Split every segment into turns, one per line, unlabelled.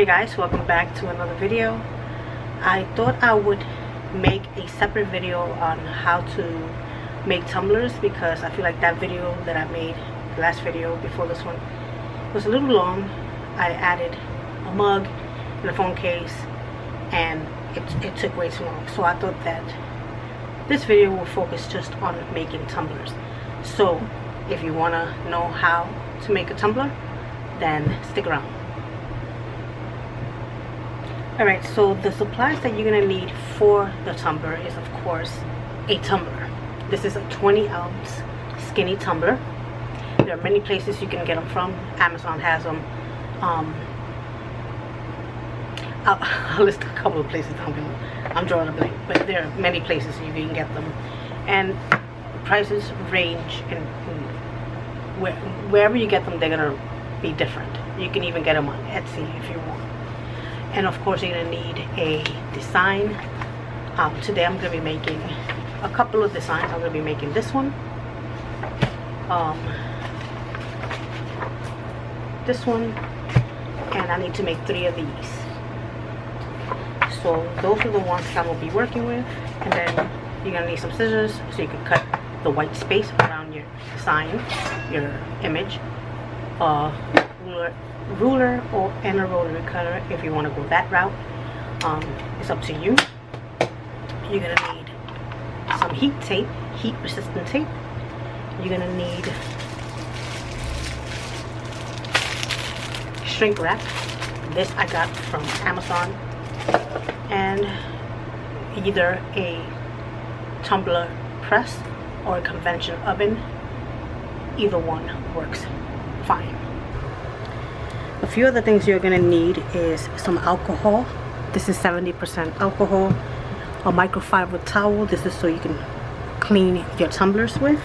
guys, welcome back to another video. I thought I would make a separate video on how to make tumblers because I feel like that video that I made, the last video before this one, was a little long. I added a mug and a phone case and it took way too long, so I thought that this video will focus just on making tumblers. So if you want to know how to make a tumbler, then stick around. Alright, so the supplies that you're going to need for the tumbler is, of course, a tumbler. This is a 20-ounce Skinny Tumbler. There are many places you can get them from. Amazon has them. I'll list a couple of places. I'm drawing a blank, but there are many places you can get them. And prices range, and wherever you get them, they're going to be different. You can even get them on Etsy if you want. And of course you're going to need a design. Today I'm going to be making a couple of designs. I'm going to be making this one, this one, and I need to make 3 of these. So those are the ones that I'm going to be working with. And then you're going to need some scissors so you can cut the white space around your design, your image, ruler and a rotary cutter if you want to go that route. It's up to you. You're going to need some heat tape, heat resistant tape. You're going to need shrink wrap. This I got from Amazon. And either a tumbler press or a convection oven. Either one works fine. A few other things you're going to need is some alcohol. This is 70% alcohol. A microfiber towel. This is so you can clean your tumblers with.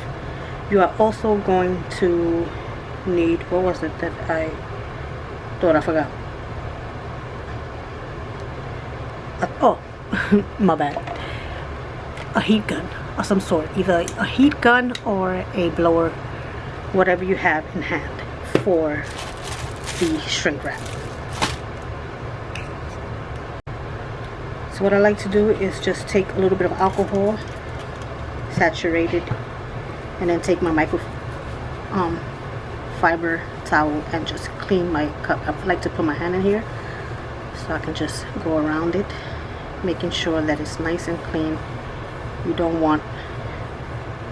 You are also going to need, what was it that I thought I forgot? Oh, my bad. A heat gun of some sort. Either a heat gun or a blower, whatever you have in hand for the shrink wrap. So what I like to do is just take a little bit of alcohol, saturated, and then take my fiber towel and just clean my cup. I like to put my hand in here so I can just go around it, making sure that it's nice and clean. You don't want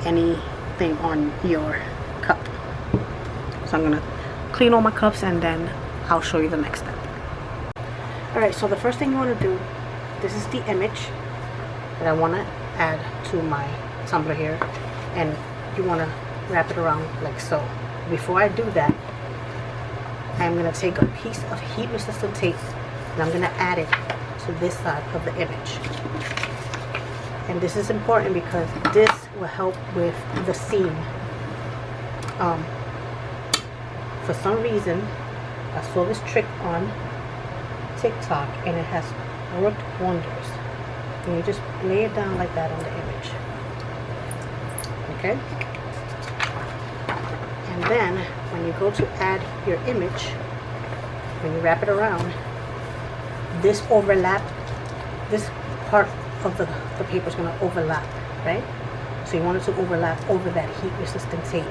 anything on your cup. So I'm gonna clean all my cups and then I'll show you the next step. Alright, so the first thing you want to do, this is the image that I want to add to my tumbler here, and you want to wrap it around like so. Before I do that, I'm going to take a piece of heat resistant tape and I'm going to add it to this side of the image. And this is important because this will help with the seam. For some reason, I saw this trick on TikTok and it has worked wonders. And you just lay it down like that on the image. Okay? And then when you go to add your image, when you wrap it around, this overlap, this part of the paper is going to overlap, right? So you want it to overlap over that heat resistant tape.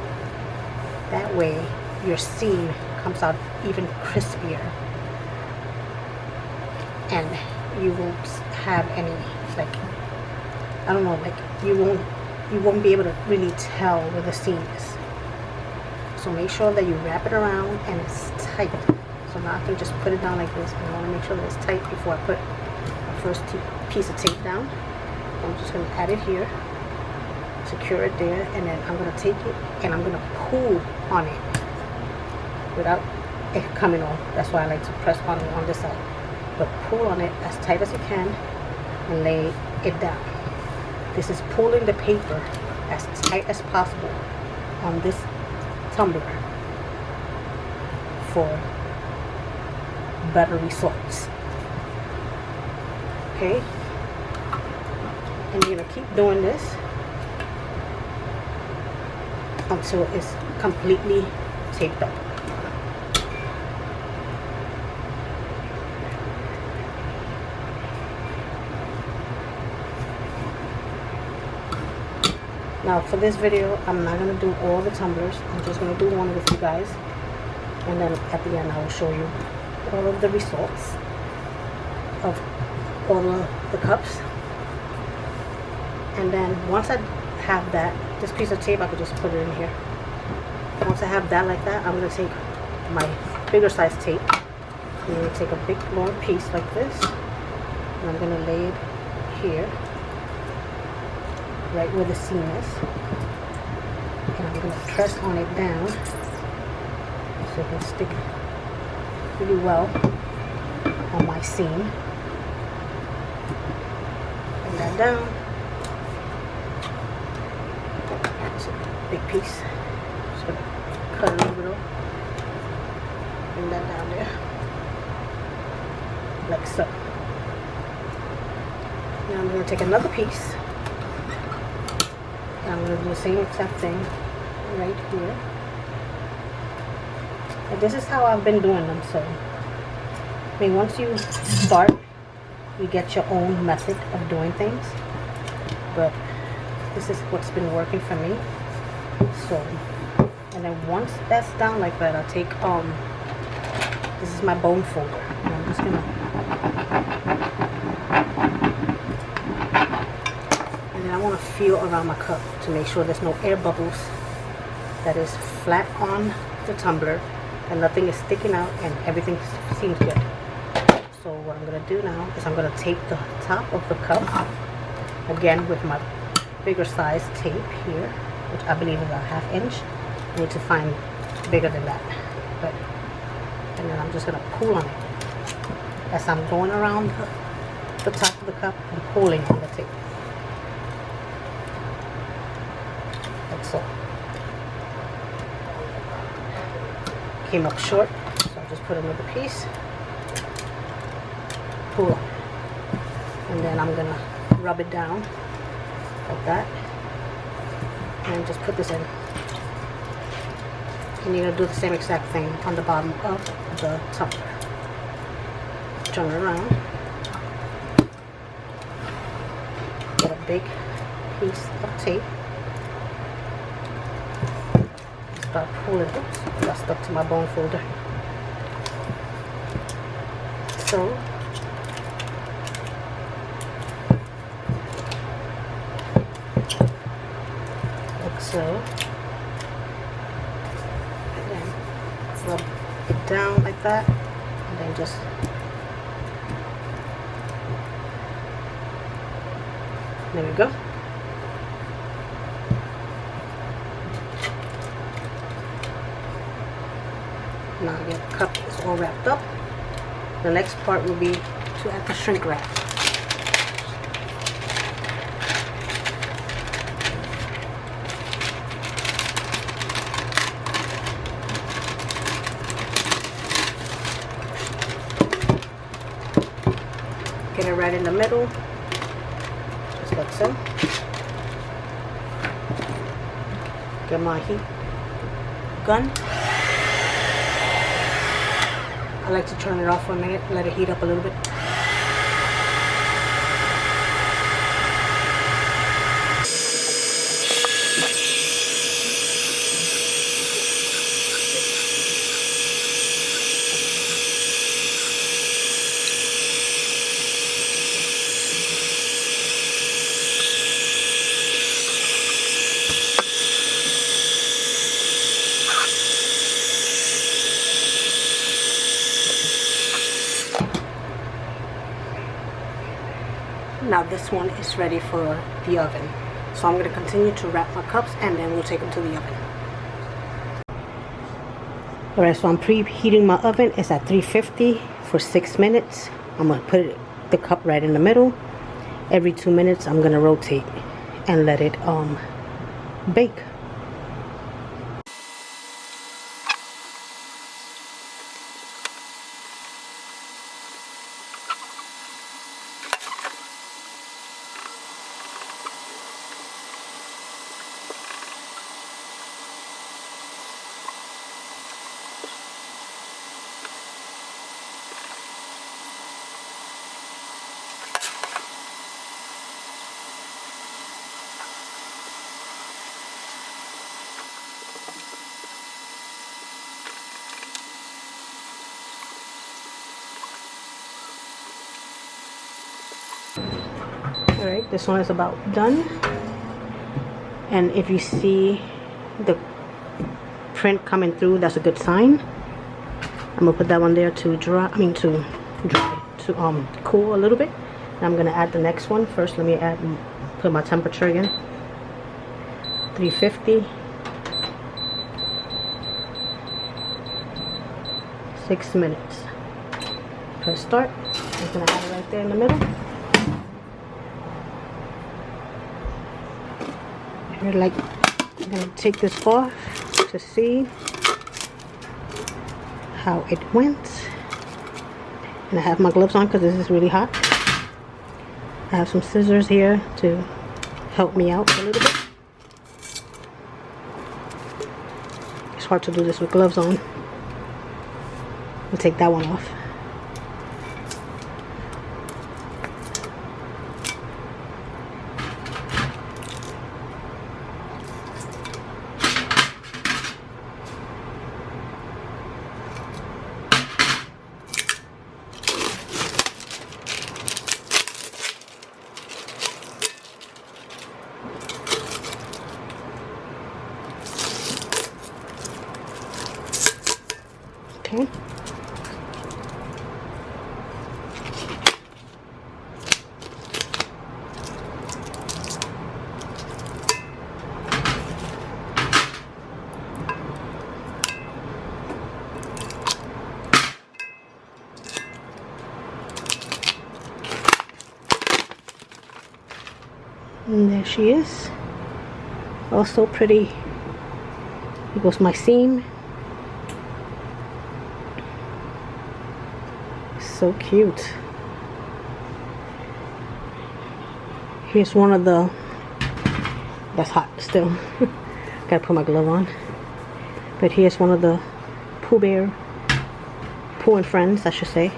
That way your seam comes out even crispier and you won't have any, like, I don't know, like you won't be able to really tell where the seam is. So make sure that you wrap it around and it's tight. So now I can just put it down like this, and I want to make sure that it's tight before I put the first piece of tape down. I'm just going to add it here, secure it there, and then I'm going to take it and I'm going to pull on it without it coming off. That's why I like to press on it on this side. But pull on it as tight as you can and lay it down. This is pulling the paper as tight as possible on this tumbler for better results. Okay? And you're going to keep doing this until it's completely taped up. Now for this video, I'm not going to do all the tumblers. I'm just going to do one with you guys. And then at the end, I will show you all of the results of all of the cups. And then once I have that, this piece of tape, I could just put it in here. Once I have that like that, I'm going to take my bigger size tape. I'm going to take a big long piece like this. And I'm going to lay it here, right where the seam is. And I'm going to press on it down so it can stick really well on my seam. Bring that down. It's a big piece. Just going to cut a little bit off. Bring that down there. Like so. Now I'm going to take another piece. And I'm going to do the same exact thing right here. And this is how I've been doing them. So, I mean, once you start, you get your own method of doing things. But this is what's been working for me. So, and then once that's done like that, I'll take this is my bone folder, and I'm just gonna, and then I want to feel around my cup to make sure there's no air bubbles, that is flat on the tumbler and nothing is sticking out and everything seems good. So what I'm gonna do now is I'm gonna tape the top of the cup again with my bigger size tape here, which I believe is about 1/2 inch. I need to find bigger than that, but and then I'm just gonna pull on it as I'm going around the top of the cup and pulling on the tape, like so. Came up short, so I'll just put another piece, pull on, and then I'm gonna rub it down like that, and just put this in. And you're gonna do the same exact thing on the bottom of the tumbler. Turn it around. Get a big piece of tape. Start pulling. Oops, got stuck to my bone folder. So, like so. Rub it down like that, and then just there we go. Now your cup is all wrapped up. The next part will be to add the shrink wrap. Get it right in the middle, just like so. Get my heat gun. I like to turn it off for a minute, let it heat up a little bit. Now this one is ready for the oven. So I'm going to continue to wrap my cups and then we'll take them to the oven. Alright, so I'm preheating my oven. It's at 350 for 6 minutes. I'm going to put the cup right in the middle. Every 2 minutes I'm going to rotate and let it bake. Alright, this one is about done. And if you see the print coming through, that's a good sign. I'm gonna put that one there to dry, to cool a little bit. And I'm gonna add the next one. First, let me put my temperature again. 350. 6 minutes. Press start. I'm gonna add it right there in the middle. I'm gonna take this off to see how it went. And I have my gloves on because this is really hot. I have some scissors here to help me out a little bit. It's hard to do this with gloves on. We'll take that one off. Okay. And there she is. Also pretty. Here goes my seam. So cute. Here's one of the, that's hot still. Gotta put my glove on. But here's one of the Pooh and Friends, I should say.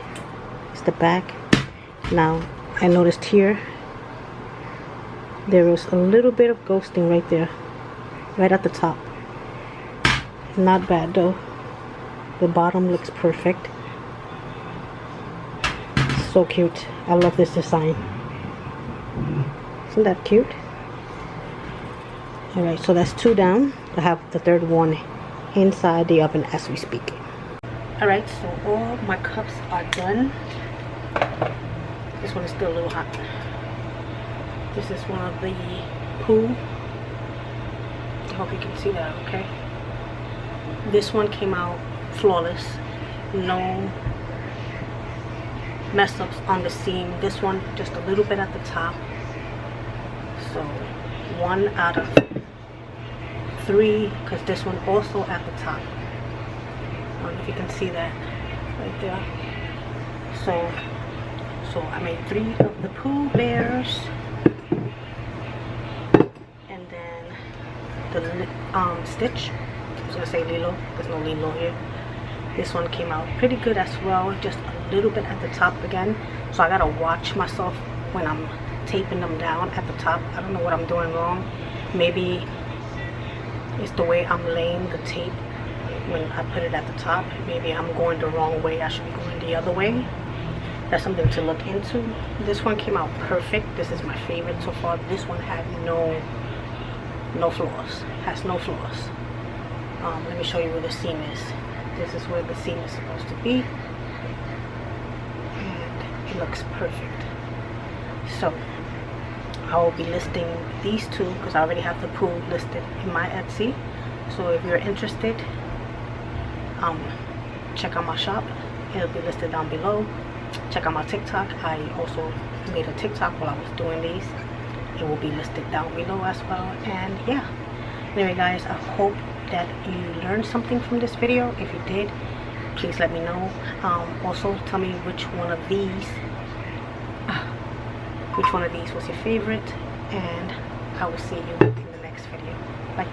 It's the back. Now I noticed here there was a little bit of ghosting right there, right at the top. Not bad though. The bottom looks perfect. So cute. I love this design. Isn't that cute? Alright, so that's 2 down. I have the third one inside the oven as we speak. Alright, so all my cups are done. This one is still a little hot. This is one of the Pooh. I hope you can see that, okay? This one came out flawless. No mess ups on the seam. This one just a little bit at the top. So 1 out of 3, because this one also at the top. I don't know if you can see that right there. So I made 3 of the Pooh Bears, and then the Stitch. I was gonna say Lilo. There's no Lilo here. This one came out pretty good as well, just a little bit at the top again. So I gotta watch myself when I'm taping them down at the top. I don't know what I'm doing wrong. Maybe it's the way I'm laying the tape when I put it at the top. Maybe I'm going the wrong way. I should be going the other way. That's something to look into. This one came out perfect. This is my favorite so far. This one had no flaws. Has no flaws. Let me show you where the seam is. This is where the seam is supposed to be, and it looks perfect. So I will be listing these 2 because I already have the Pooh listed in my Etsy. So if you're interested, check out my shop. It'll be listed down below. Check out my TikTok. I also made a TikTok while I was doing these. It will be listed down below as well. And yeah, anyway guys, I hope that you learned something from this video. If you did, please let me know. Also tell me which one of these was your favorite, and I will see you in the next video. Bye.